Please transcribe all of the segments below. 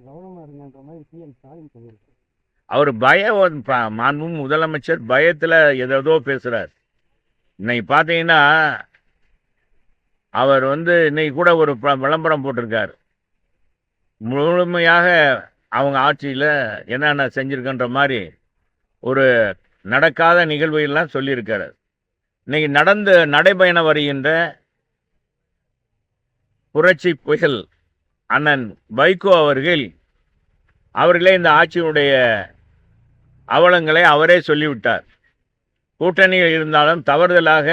கவனமா இருங்கன்ற மாதிரி சிஎம் ஸ்டாலின் சொல்லியிருக்காரு. அவர் மாண்பு முதலமைச்சர் பயத்துல ஏதோ பேசுறார். இன்னைக்கு பாத்தீங்கன்னா அவர் இன்னைக்கு கூட ஒரு விளம்பரம் போட்டிருக்காரு. முழுமையாக அவங்க ஆட்சியில என்னென்ன செஞ்சிருக்கின்ற மாதிரி ஒரு நடக்காத நிகழ்வுகள்லாம் சொல்லியிருக்காரு. இன்னைக்கு நடைபயணம் வருகின்ற புரட்சி புயல் அண்ணன் வைகோ அவர்களே இந்த ஆட்சியினுடைய அவலங்களை அவரே சொல்லிவிட்டார். கூட்டணியில் இருந்தாலும் தவறுதலாக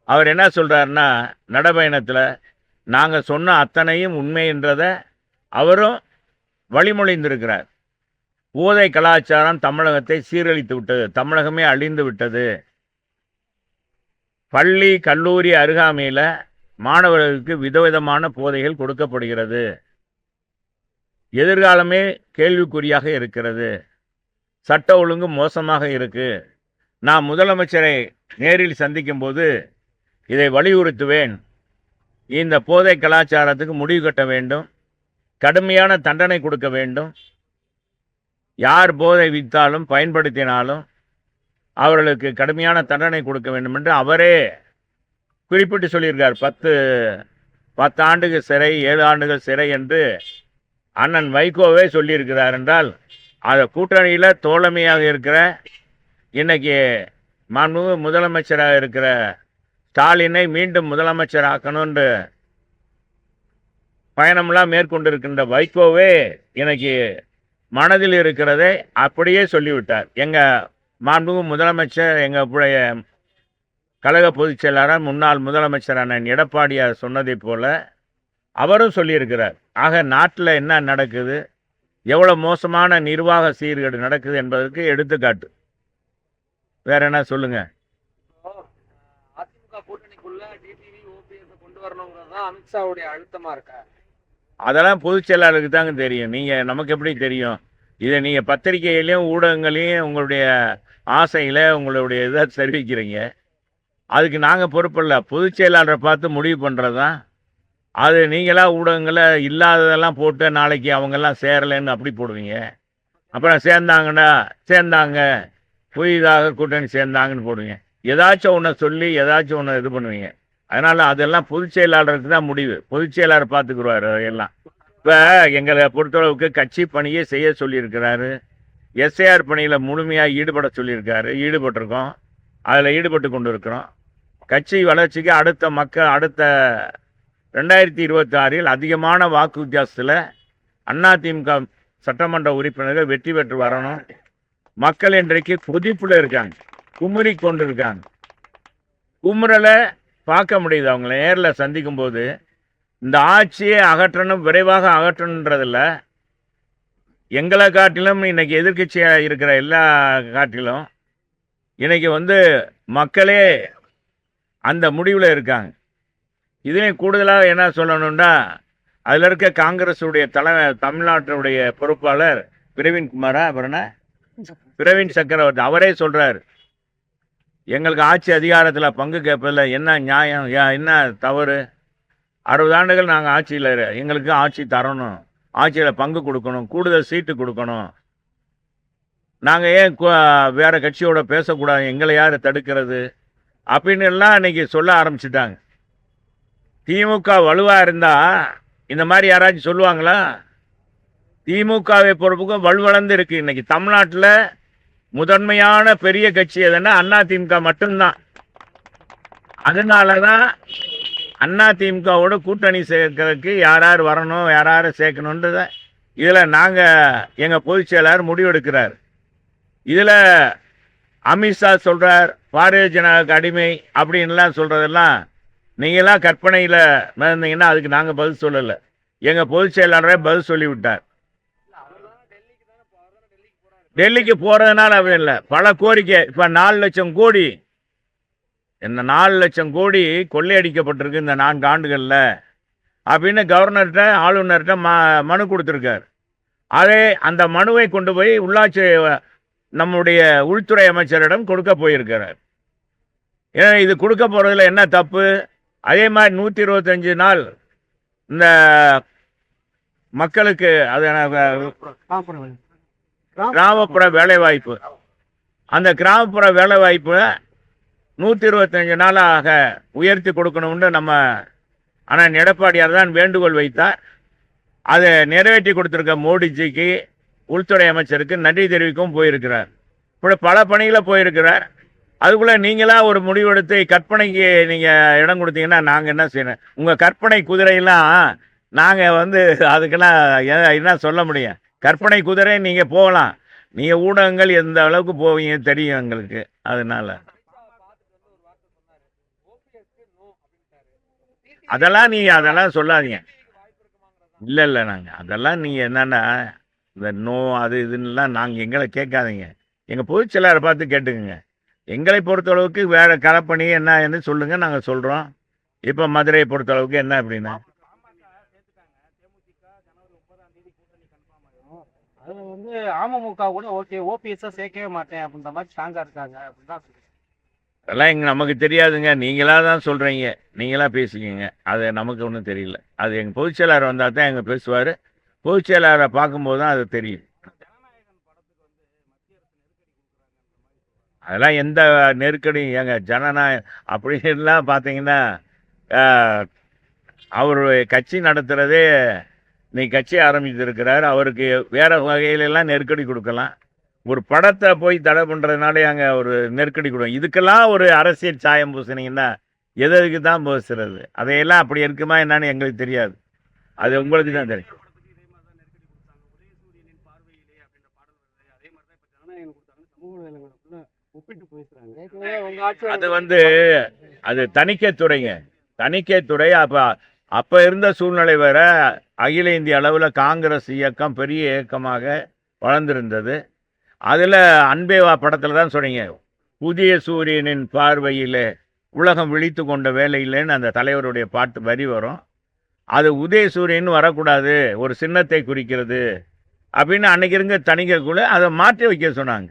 அவர் என்ன சொல்றாருன்னா, நடைபயணத்தில் நாங்கள் சொன்ன அத்தனையும் உண்மை என்றதை அவரும் வழிமொழிந்திருக்கிறார். போதை கலாச்சாரம் தமிழகத்தை சீரழித்து விட்டது, தமிழகமே அழிந்து விட்டது. பள்ளி கல்லூரி அருகாமையில் மாணவர்களுக்கு விதவிதமான போதைகள் கொடுக்கப்படுகிறது. எதிர்காலமே கேள்விக்குறியாக இருக்கிறது. சட்ட ஒழுங்கு மோசமாக இருக்கு. நான் முதலமைச்சரை நேரில் சந்திக்கும் போது இதை வலியுறுத்துவேன். இந்த போதை கலாச்சாரத்துக்கு முடிவு கட்ட வேண்டும், கடுமையான தண்டனை கொடுக்க வேண்டும். யார் போதை விற்றாலும் பயன்படுத்தினாலும் அவர்களுக்கு கடுமையான தண்டனை கொடுக்க வேண்டும் என்று அவரே குறிப்பிட்டு சொல்லியிருக்கார். 10 ஆண்டுகள் சிறை, 7 ஆண்டுகள் சிறை என்று அண்ணன் வைகோவே சொல்லியிருக்கிறார். என்றால் அந்த கூட்டணியில் தோழமையாக இருக்கிற இன்னைக்கு மாண்புமிகு முதலமைச்சராக இருக்கிற ஸ்டாலினை மீண்டும் முதலமைச்சராக்கணும்னு பயணம்லாம் மேற்கொண்டிருக்கின்ற வைகோவே இன்னைக்கு மனதில் இருக்கிறதை அப்படியே சொல்லிவிட்டார். எங்கள் மாண்புமிகு முதலமைச்சர், எங்களுடைய கழக பொதுச் செயலாளர் முன்னாள் முதலமைச்சர் அண்ணன் எடப்பாடியார் சொன்னதை போல அவரும் சொல்லியிருக்கிறார். ஆக நாட்டில் என்ன நடக்குது, எவ்வளோ மோசமான நிர்வாக சீர்கேடு நடக்குது என்பதற்கு எடுத்துக்காட்டு. வேற என்ன சொல்லுங்க? அதிமுக கூட்டணிக்குள்ள டிடிவி ஓபிஎஸ் கொண்டு வரணுங்கிறது தான் அமித்ஷாவுடைய அழுத்தமா இருக்கா? அதெல்லாம் பொதுச் செயலாளருக்கு தாங்க தெரியும். நீங்கள் நமக்கு எப்படி தெரியும்? இதை நீங்கள் பத்திரிகையிலையும் ஊடகங்களையும் உங்களுடைய ஆசையில் உங்களுடைய இதை தெரிவிக்கிறீங்க. அதுக்கு நாங்கள் பொறுப்பில்லை. பொதுச் செயலாளரை பார்த்து முடிவு பண்ணுறது தான். அது நீங்களா ஊடகங்களை இல்லாததெல்லாம் போட்டு நாளைக்கு அவங்கெல்லாம் சேரலைன்னு அப்படி போடுவீங்க. அப்புறம் சேர்ந்தாங்க புதிதாக கூட்டணி சேர்ந்தாங்கன்னு போடுவீங்க. ஏதாச்சும் ஒன்று சொல்லி ஏதாச்சும் ஒன்று இது பண்ணுவீங்க. அதனால் அதெல்லாம் பொதுச் செயலாளருக்கு தான் முடிவு. பொதுச் செயலாளர் பார்த்துக்குருவார் அதையெல்லாம். இப்போ எங்களை பொறுத்தளவுக்கு கட்சி பணியை செய்ய சொல்லியிருக்கிறாரு. எஸ்ஐஆர் பணியில் முழுமையாக ஈடுபட சொல்லியிருக்காரு. ஈடுபட்டிருக்கோம், அதில் ஈடுபட்டு கொண்டு இருக்கிறோம். கட்சி வளர்ச்சிக்கு அடுத்த 2026 அதிகமான வாக்கு வித்தியாசத்தில் அதிமுக சட்டமன்ற உறுப்பினர்கள் வெற்றி பெற்று வரணும். மக்கள் இன்றைக்கு கொதிப்புல இருக்காங்க, குமுறி கொண்டு இருக்காங்க. குமுறலை பார்க்க முடியுது. அவங்கள நேரில் சந்திக்கும் போது இந்த ஆட்சியை அகற்றணும், விரைவாக அகற்றணுன்றதில்ல. எங்களை காட்டிலும் இன்னைக்கு எதிர்கட்சியாக இருக்கிற எல்லா காட்டிலும் இன்னைக்கு மக்களே அந்த முடிவில் இருக்காங்க. இதுலேயும் கூடுதலாக என்ன சொல்லணும்னா, அதில் இருக்க காங்கிரஸுடைய தமிழ்நாட்டினுடைய பொறுப்பாளர் பிரவீன் சக்கரவர்த்தி அவரே சொல்கிறார், எங்களுக்கு ஆட்சி அதிகாரத்தில் பங்கு கேட்பதில்லை. என்ன நியாயம், என்ன தவறு? 60 ஆண்டுகள் நாங்கள் ஆட்சியில், எங்களுக்கு ஆட்சி தரணும், ஆட்சியில் பங்கு கொடுக்கணும், கூடுதல் சீட்டு கொடுக்கணும். நாங்கள் ஏன் வேறு கட்சியோட பேசக்கூடாது, எங்களை யார் தடுக்கிறது அப்படின்னு எல்லாம் இன்னைக்கு சொல்ல ஆரம்பிச்சிட்டாங்க. திமுக வலுவாக இருந்தால் இந்த மாதிரி யாராச்சும் சொல்லுவாங்களா? திமுகவை பொறுப்புக்கும் வலுவளர்ந்து இருக்கு. இன்னைக்கு தமிழ்நாட்டில் முதன்மையான பெரிய கட்சி எதுன்னா அதிமுக மட்டும்தான். அதனால தான் அதிமுகவோட கூட்டணி சேர்க்கறதுக்கு யார் வரணும், யார் சேர்க்கணுன்றத இதில் எங்கள் பொதுச் செயலாளர் முடிவெடுக்கிறார். இதில் அமித்ஷா சொல்கிறார் பாரதிய ஜனதாவுக்கு அடிமை அப்படின்லாம் சொல்கிறதெல்லாம் நீங்களாம் கற்பனையில் இருந்தீங்கன்னா அதுக்கு நாங்கள் பதில் சொல்லலை. எங்கள் பொதுச் செயலாளரே பதில் சொல்லிவிட்டார். டெல்லிக்கு போகிறதுனால அவன் இல்லை, பல கோரிக்கை. இப்போ 4 லட்சம் கோடி, இந்த 4 லட்சம் கோடி கொள்ளையடிக்கப்பட்டிருக்கு இந்த 4 ஆண்டுகளில் அப்படின்னு கவர்னர்கிட்ட ஆளுநர்கிட்ட மனு கொடுத்துருக்கார். அதே அந்த மனுவை கொண்டு போய் உள்ளாட்சி நம்முடைய உள்துறை அமைச்சரிடம் கொடுக்க போயிருக்கிறார். ஏன்னா இது கொடுக்க போகிறதுல என்ன தப்பு? அதே மாதிரி 125 நாள் இந்த மக்களுக்கு அது காப்புரிமை. கிராமப்புற வேலைவாய்ப்பு, அந்த கிராமப்புற வேலைவாய்ப்பு 125 நாளாக உயர்த்தி கொடுக்கணும்னு நம்ம அண்ணன் எடப்பாடியார் தான் வேண்டுகோள் வைத்தார். அதை நிறைவேற்றி கொடுத்துருக்க மோடிஜிக்கு, உள்துறை அமைச்சருக்கு நன்றி தெரிவிக்கவும் போயிருக்கிறார். இப்படி பல பணிகளை போயிருக்கிறார். அதுக்குள்ளே நீங்களாக ஒரு முடிவெடுத்து கற்பனைக்கு நீங்கள் இடம் கொடுத்தீங்கன்னா நாங்கள் என்ன செய்யணும்? உங்கள் கற்பனை குதிரையெல்லாம் நாங்கள் அதுக்கெல்லாம் என்ன சொல்ல முடியும்? கற்பனை குதிரை நீங்கள் போகலாம், நீங்கள் ஊடகங்கள் எந்த அளவுக்கு போவீங்க தெரியும் எங்களுக்கு. அதனால அதெல்லாம் சொல்லாதீங்க. இல்லை நாங்கள் அதெல்லாம் நீங்கள் என்னென்னா இந்த நோ அது இதுன்னெலாம் நாங்கள் எங்களை கேட்காதீங்க. எங்கள் பொதுச் செயலாளரை பார்த்து கேட்டுக்குங்க. எங்களை பொறுத்தளவுக்கு வேறு கலப்பணி என்னன்னு சொல்லுங்கள், நாங்கள் சொல்கிறோம். இப்போ மதுரையை பொறுத்தளவுக்கு என்ன அப்படின்னா அது அமமுக கூட ஓகே, ஓபிஎஸ் சேர்க்கவே மாட்டேன் அப்படின்ற மாதிரி ஸ்ட்ராங்கா இருக்காங்க அப்படின்னு தான் சொல்லுங்க. அதெல்லாம் நமக்கு தெரியாதுங்க. நீங்களாக தான் சொல்கிறீங்க, நீங்களாக பேசிக்கிங்க. அது நமக்கு ஒன்றும் தெரியல. அது எங்கள் பொதுச் செயலாளர் வந்தால் தான் எங்கள் பேசுவார். பொதுச் செயலாளரை பார்க்கும்போது தான் அது தெரியும். அதெல்லாம் எந்த நெருக்கடியும் ஏங்க ஜனநாயகம் அப்படின்லாம் பார்த்தீங்கன்னா அவர் கட்சி நடத்துகிறதே நீ கட்சி ஆரம்பித்திருக்கிறார். அவருக்கு வேறு வகையிலெல்லாம் நெருக்கடி கொடுக்கலாம். ஒரு படத்தை போய் தடை பண்ணுறதுனாலே அங்கே ஒரு நெருக்கடி கொடுக்கும். இதுக்கெல்லாம் ஒரு அரசியல் சாயம் பூசினீங்கன்னா எதுக்கு தான் பேசுறது? அதையெல்லாம் அப்படி இருக்குமா என்னன்னு எங்களுக்கு தெரியாது. அது உங்களுக்கு தான் தெரியும். அது தணிக்கைத்துறைங்க, தணிக்கைத்துறை. அப்போ இருந்த சூழ்நிலை வேற. அகில இந்திய அளவில் காங்கிரஸ் இயக்கம் பெரிய இயக்கமாக வளர்ந்துருந்தது. அதில் அன்பேவா படத்தில் தான் சொன்னீங்க, புதிய சூரியனின் பார்வையில் உலகம் விழித்து கொண்ட வேலையிலேன்னு அந்த தலைவருடைய பாட்டு வரி வரும். அது உதய சூரியன் வரக்கூடாது, ஒரு சின்னத்தை குறிக்கிறது அப்படின்னு அன்னைக்கு இருங்க தணிக்கைக்குள்ள அதை மாற்றி வைக்க சொன்னாங்க.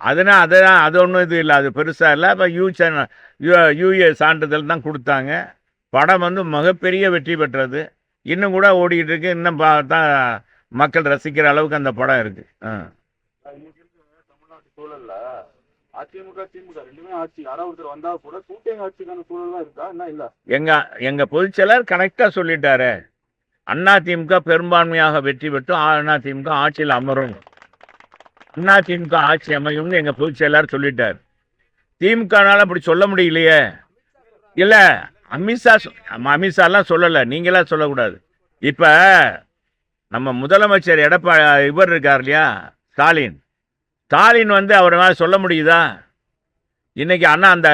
அது ஒன்றும் இது இல்லை, அது பெருசாக இல்லை. அப்போ யூஏ சான்றிதழ் தான் கொடுத்தாங்க. படம் மிகப்பெரிய வெற்றி பெற்றது. இன்னும் கூட ஓடிக்கிட்டு இருக்கு. இன்னும் பார்த்தா மக்கள் ரசிக்கிற அளவுக்கு அந்த படம் இருக்குது. தமிழ்நாட்டு சூழல்ல அதிமுக திமுக ரெண்டுமே ஆட்சி, யாராவது ஒருத்தர் வந்தா கூட கூட்டணி ஆட்சிக்கான சூழல் தான் இருக்கா என்ன? இல்ல, எங்க பொதுச் செயலர் கரெக்டா சொல்லிட்டாரு. அதிமுக பெரும்பான்மையாக வெற்றி பெற்று அதிமுக ஆட்சியில் அமரும், அதிமுக ஆட்சி அமையும்னு எங்க பொதுச் செயலர் சொல்லிட்டார். திமுகனால அப்படி சொல்ல முடியலையே. இல்ல அமித்ஷாலாம் சொல்லல, நீங்களா சொல்லக்கூடாது. இப்ப நம்ம முதலமைச்சர் இவர் இருக்கார் இல்லையா, ஸ்டாலின் அவரால் சொல்ல முடியுதா? இன்னைக்கு அந்த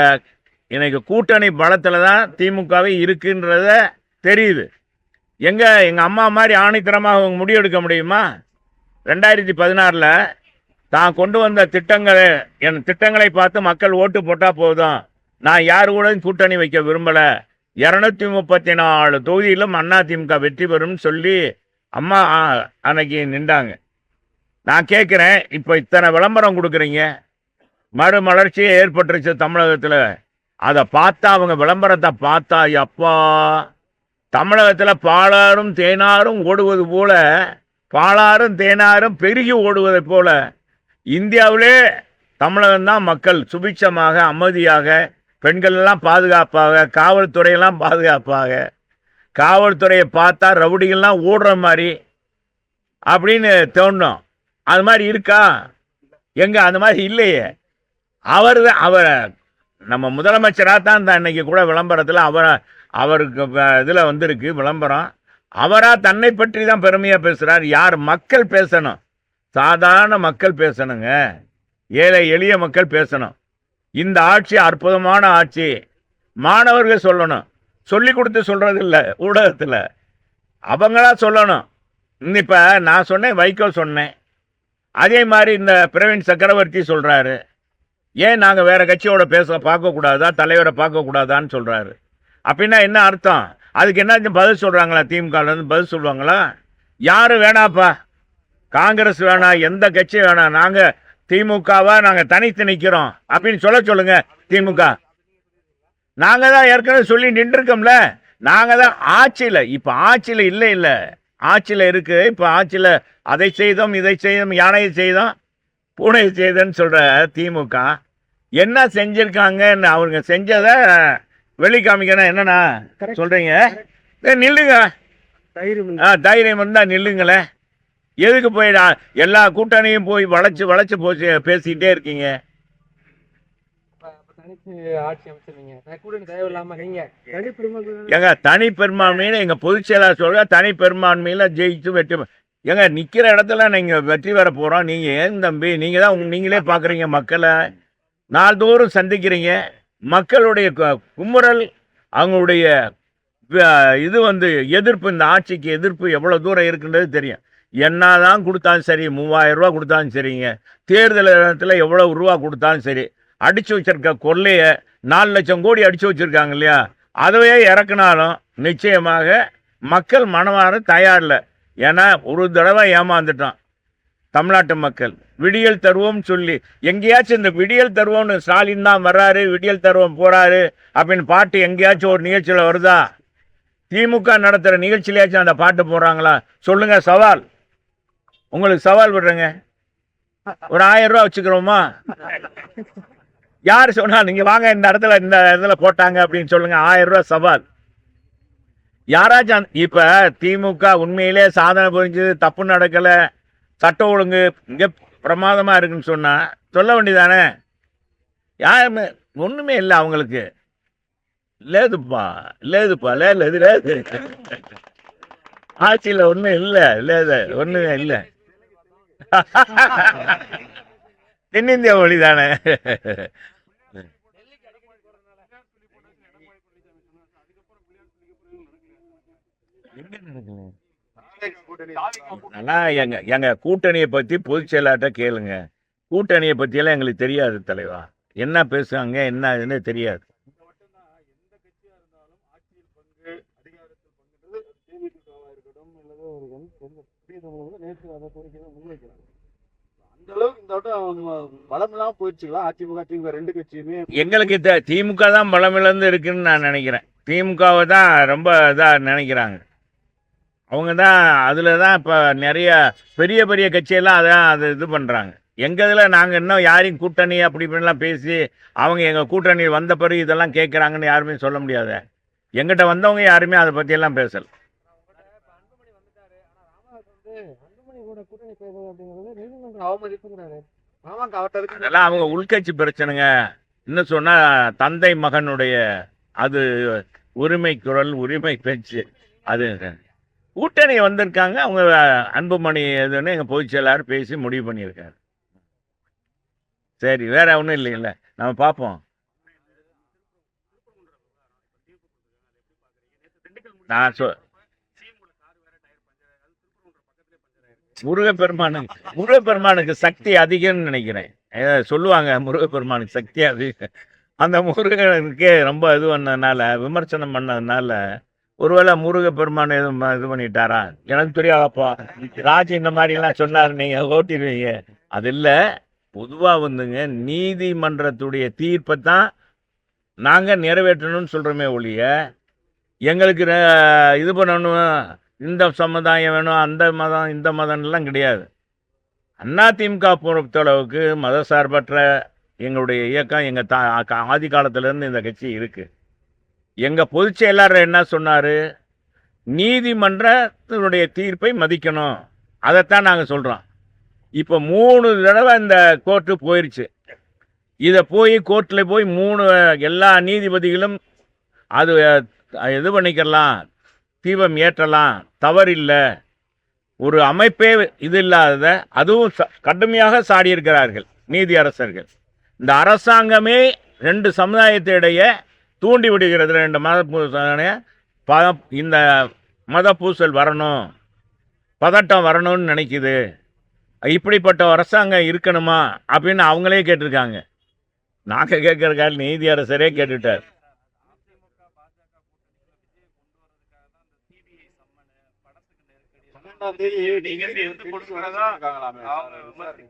இன்னைக்கு கூட்டணி பலத்தில் தான் திமுகவே இருக்குன்றத தெரியுது. எங்க அம்மா மாதிரி ஆணித்தரமாக முடிவெடுக்க முடியுமா? 2016 தான் கொண்டு வந்த திட்டங்களை பார்த்து மக்கள் ஓட்டு போட்டால் போதும், நான் யாரு கூட கூட்டணி வைக்க விரும்பலை, 234 தொகுதியிலும் அதிமுக வெற்றி பெறும் சொல்லி அம்மா அன்னைக்கு நின்றாங்க. நான் கேட்குறேன், இப்போ இத்தனை விளம்பரம் கொடுக்குறீங்க, மறுமலர்ச்சியே ஏற்பட்டுருச்சு தமிழகத்தில். அதை பார்த்தா அவங்க விளம்பரத்தை பார்த்தா அப்பா தமிழகத்தில் பாலாரும் தேனாரும் ஓடுவது போல, பாலாரும் தேனாரும் பெருகி ஓடுவதை போல இந்தியாவிலே தமிழகம்தான் மக்கள் சுபிட்சமாக அமைதியாக, பெண்கள் எல்லாம் பாதுகாப்பாக, காவல்துறையெல்லாம் பாதுகாப்பாக, காவல்துறையை பார்த்தா ரவுடிகள்லாம் ஓடுற மாதிரி அப்படின்னு தோணும். அது மாதிரி இருக்கா? எங்க அந்த மாதிரி இல்லையே. அவர் நம்ம முதலமைச்சராக தான் இன்னைக்கு கூட விளம்பரத்தில் அவருக்கு இதில் வந்திருக்கு விளம்பரம். அவராக தன்னை பற்றி தான் பெருமையாக பேசுகிறார். யார்? மக்கள் பேசணும், சாதாரண மக்கள் பேசணுங்க, ஏழை எளிய மக்கள் பேசணும். இந்த ஆட்சி அற்புதமான ஆட்சி, மாணவர்கள் சொல்லணும். சொல்லி கொடுத்து சொல்கிறது இல்லை ஊடகத்தில், அவங்களா சொல்லணும். இப்போ நான் சொன்னேன், வைகோ சொன்னேன், அதே மாதிரி இந்த பிரவீன் சக்கரவர்த்தி சொல்கிறாரு. ஏன் நாங்கள் வேறு கட்சியோட பார்க்கக்கூடாதா, தலைவரை பார்க்கக்கூடாதான்னு சொல்கிறாரு. அப்படின்னா என்ன அர்த்தம்? அதுக்கு என்ன பதில் சொல்கிறாங்களா? திமுகலேருந்து பதில் சொல்லுவாங்களா? யாரும் வேணாப்பா, காங்கிரஸ் வேணாம், எந்த கட்சி வேணாம், நாங்கள் திமுகவா நாங்கள் தனித்து நிற்கிறோம் அப்படின்னு சொல்லுங்க. திமுக நாங்கள் தான் ஏற்கனவே சொல்லி நின்றுருக்கோம்ல. நாங்கள் தான் ஆட்சியில், இப்போ ஆட்சியில் இல்லை ஆட்சியில் இருக்கு. இப்போ ஆட்சியில் அதை செய்தோம், இதை செய்தோம், யானையை செய்தோம், பூனையை செய்தோன்னு சொல்கிற திமுக என்ன செஞ்சுருக்காங்கன்னு அவங்க செஞ்சதை வெளி காமிக்கணும். என்னண்ணா சொல்கிறீங்க? நில்லுங்க, தைரியம் இருந்தால் நில்லுங்களேன். எதுக்கு போய் எல்லா கூட்டணியும் போய் வளைச்சு வளைச்சு போச்சு பேசிக்கிட்டே இருக்கீங்க? எங்க தனி பெரும்பான்மையில எங்க பொதுச் செயலாளர் சொல்ற தனி பெரும்பான்மையில ஜெயிச்சு வெற்றி எங்க நிக்கிற இடத்துல நீங்க வெற்றி பெற போறோம். நீங்க ஏன் தம்பி, நீங்க தான் நீங்களே பாக்குறீங்க, மக்களை நாள்தோறும் சந்திக்கிறீங்க. மக்களுடைய குமுறல், அவங்களுடைய இது எதிர்ப்பு, இந்த ஆட்சிக்கு எதிர்ப்பு எவ்வளவு தூரம் இருக்குன்றது தெரியும். என்னதான் கொடுத்தாலும் சரி, 3000 ரூபா கொடுத்தாலும் சரிங்க, தேர்தல் இடத்துல எவ்வளவு ரூபா கொடுத்தாலும் சரி, அடிச்சு வச்சிருக்க கொள்ளைய 4 லட்சம் கோடி அடிச்சு வச்சிருக்காங்க இல்லையா, அதவே இறக்குனாலும் நிச்சயமாக மக்கள் மனமாற தயாரில்லை. ஏன்னா ஒரு தடவை ஏமாந்துட்டோம் தமிழ்நாட்டு மக்கள். விடியல் தருவோம் சொல்லி எங்கேயாச்சும் இந்த விடியல் தருவோம்னு ஸ்டாலின் தான் வர்றாரு, விடியல் தருவோம் போறாரு அப்படின்னு பாட்டு எங்கேயாச்சும் ஒரு நிகழ்ச்சியில் வருதா? திமுக நடத்துகிற நிகழ்ச்சியிலேயாச்சும் அந்த பாட்டு போடுறாங்களா? சொல்லுங்க, சவால், உங்களுக்கு சவால் விடுறேங்க. ஒரு 1000 ரூபா வச்சுக்கிறோமா? யார் சொன்னா நீங்க வாங்க இந்த இடத்துல போட்டாங்க அப்படின்னு சொல்லுங்க. 1000 ரூபா சவால். யாராச்சும் இப்ப திமுக உண்மையிலே சாதனை புரிஞ்சது, தப்பு நடக்கல, சட்ட ஒழுங்கு இங்க பிரமாதமா இருக்குன்னு சொன்னா சொல்ல வேண்டியதானே? யாருமே ஒண்ணுமே இல்லை அவங்களுக்கு. லேதுப்பா லேது ஆட்சியில் ஒண்ணும் இல்லை, ஒண்ணுமே இல்லை. தென்னிந்திய மொழி தானே. எங்க கூட்டணியை பத்தி பொதுச் செயலாட்ட கேளுங்க. கூட்டணியை பத்தி எல்லாம் எங்களுக்கு தெரியாது தலைவா. என்ன பேசுவாங்க என்ன தெரியாது. எங்களுக்கு திமுக தான் பலமிழந்து இருக்குன்னு நான் நினைக்கிறேன். திமுகவை தான் ரொம்ப இதா நினைக்கிறாங்க. அவங்க தான் அதில் தான் இப்போ நிறைய பெரிய பெரிய கட்சியெல்லாம் அதான் அது இது பண்ணுறாங்க. எங்கள் இதில் நாங்கள் இன்னும் யாரையும் கூட்டணி அப்படி இப்படிலாம் பேசி அவங்க எங்கள் கூட்டணி வந்த பிறகு இதெல்லாம் கேட்குறாங்கன்னு யாருமே சொல்ல முடியாது. எங்கிட்ட வந்தவங்க யாருமே அதை பற்றியெல்லாம் பேசலை. அதெல்லாம் அவங்க உள்கட்சி பிரச்சனைங்க. இன்னும் சொன்னால் தந்தை மகனுடைய அது உரிமை குரல், உரிமை பேச்சு. அது கூட்டணி வந்திருக்காங்க. அவங்க அன்புமணி எதுன்னு எங்கள் பொதுச் செயலாளர் பேசி முடிவு பண்ணியிருக்காரு. சரி, வேற ஒன்றும் இல்லைல்ல, நம்ம பார்ப்போம். நான் முருகப்பெருமானுக்கு சக்தி அதிகம்னு நினைக்கிறேன். சொல்லுவாங்க முருகப்பெருமானுக்கு சக்தி அதிகம். அந்த முருகனுக்கே ரொம்ப இது பண்ணதுனால, விமர்சனம் பண்ணதுனால, ஒருவேளை முருகப்பெருமான் எதுவும் இது பண்ணிட்டாரா எனக்கு தெரியாதப்பா. ராஜ் இந்த மாதிரிலாம் சொன்னார், நீங்கள் ஓட்டிடுவீங்க. அது இல்லை, பொதுவாக நீதிமன்றத்துடைய தீர்ப்பை தான் நாங்கள் நிறைவேற்றணும்னு சொல்கிறோமே ஒழிய, எங்களுக்கு இது பண்ணணும், இந்த சமுதாயம் வேணும், அந்த மதம் இந்த மதம்லாம் கிடையாது. அதிமுக பொறுத்தளவுக்கு மதசார்பற்ற எங்களுடைய இயக்கம் எங்கள் ஆதி காலத்திலேருந்து இந்த கட்சி இருக்குது. எங்கள் பொதுச் செயலாளர் என்ன சொன்னார்? நீதிமன்றத்தினுடைய தீர்ப்பை மதிக்கணும். அதைத்தான் நாங்கள் சொல்கிறோம். இப்போ 3 தடவை இந்த கோர்ட்டு போயிடுச்சு. இதை கோர்ட்டில் போய் 3 எல்லா நீதிபதிகளும் அது இது பண்ணிக்கலாம், தீபம் ஏற்றலாம், தவறில்லை. ஒரு அமைப்பே இது இல்லாத அதுவும் கடுமையாக சாடியிருக்கிறார்கள் நீதி அரசர்கள். இந்த அரசாங்கமே 2 சமுதாயத்திடையே தூண்டி விடுகிறது. 2 மத இந்த மத பூசல் வரணும், பதட்டம் வரணும்னு நினைக்குது. இப்படிப்பட்ட அரசாங்கம் இருக்கணுமா அப்படின்னு அவங்களே கேட்டிருக்காங்க. நாங்கள் கேட்கறக்கால நீதி அரசரே கேட்டுட்டார்.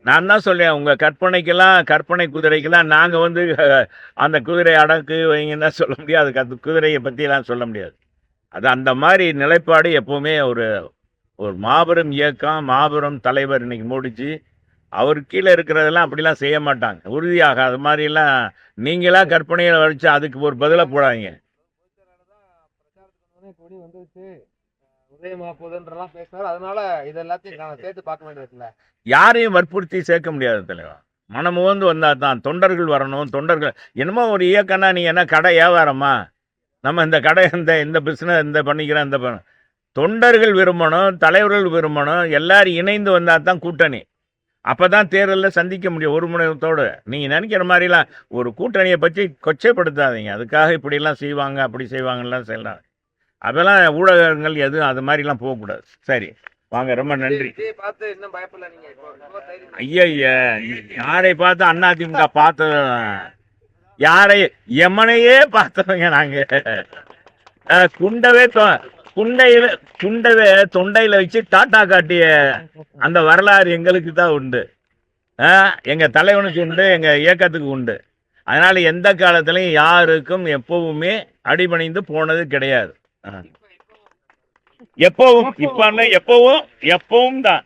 நான் தான் சொல்லேன், உங்க கற்பனை குதிரைக்கெல்லாம் நாங்கள் அந்த குதிரை அடக்கு வைங்கன்னா சொல்ல முடியாது. குதிரையை பற்றியெல்லாம் சொல்ல முடியாது. அது அந்த மாதிரி நிலைப்பாடு எப்பவுமே ஒரு மாபெரும் இயக்கம், மாபெரும் தலைவர் இன்னைக்கு மோடிஜி. அவர் கீழே இருக்கிறதெல்லாம் அப்படிலாம் செய்ய மாட்டாங்க. உறுதியாக அது மாதிரிலாம் நீங்களா கற்பனையை வச்சு அதுக்கு ஒரு பதிலாக போடாதீங்க. கொடி வந்துருச்சு உதயமா போகுதுன்றலாம் பேசினாரு. அதனால இது எல்லாத்தையும் நான் சேர்த்து பார்க்க வேண்டியது. யாரையும் வற்புறுத்தி சேர்க்க முடியாது தலைவா. மனமுவந்து வந்தால் தான் தொண்டர்கள் வரணும். தொண்டர்கள் என்னமோ ஒரு இயக்கம்னா நீ என்ன கடை வியாபாரமா, நம்ம இந்த கடை இந்த பிஸ்னஸ் இந்த பண்ணிக்கிறோம் இந்த தொண்டர்கள் விரும்பணும், தலைவர்கள் விரும்பணும், எல்லாரும் இணைந்து வந்தால் தான் கூட்டணி. அப்போ தான் தேர்தலில் சந்திக்க முடியும் ஒருமுனைத்தோடு. நீங்கள் நினைக்கிற மாதிரிலாம் ஒரு கூட்டணியை பற்றி கொச்சைப்படுத்தாதீங்க. அதுக்காக இப்படிலாம் செய்வாங்க அப்படி செய்வாங்கலாம் செய்யலாம். அதெல்லாம் ஊடகங்கள் எதுவும் அது மாதிரிலாம் போகக்கூடாது. சரி வாங்க, ரொம்ப நன்றி. பார்த்து இன்னும் பயப்படல நீங்க. ஐயா யாரை பார்த்து அதிமுக பார்த்தது, யாரை எமனையே பார்த்தவங்க நாங்க. குண்டவே தொண்டையில வச்சு டாட்டா காட்டிய அந்த வரலாறு எங்களுக்கு தான் உண்டு. எங்க தலைவனுக்கு உண்டு, எங்க இயக்கத்துக்கு உண்டு. அதனால எந்த காலத்திலையும் யாருக்கும் எப்பவுமே அடிபணிந்து போனது கிடையாது. எப்பவும் இப்ப எப்பவும் தான்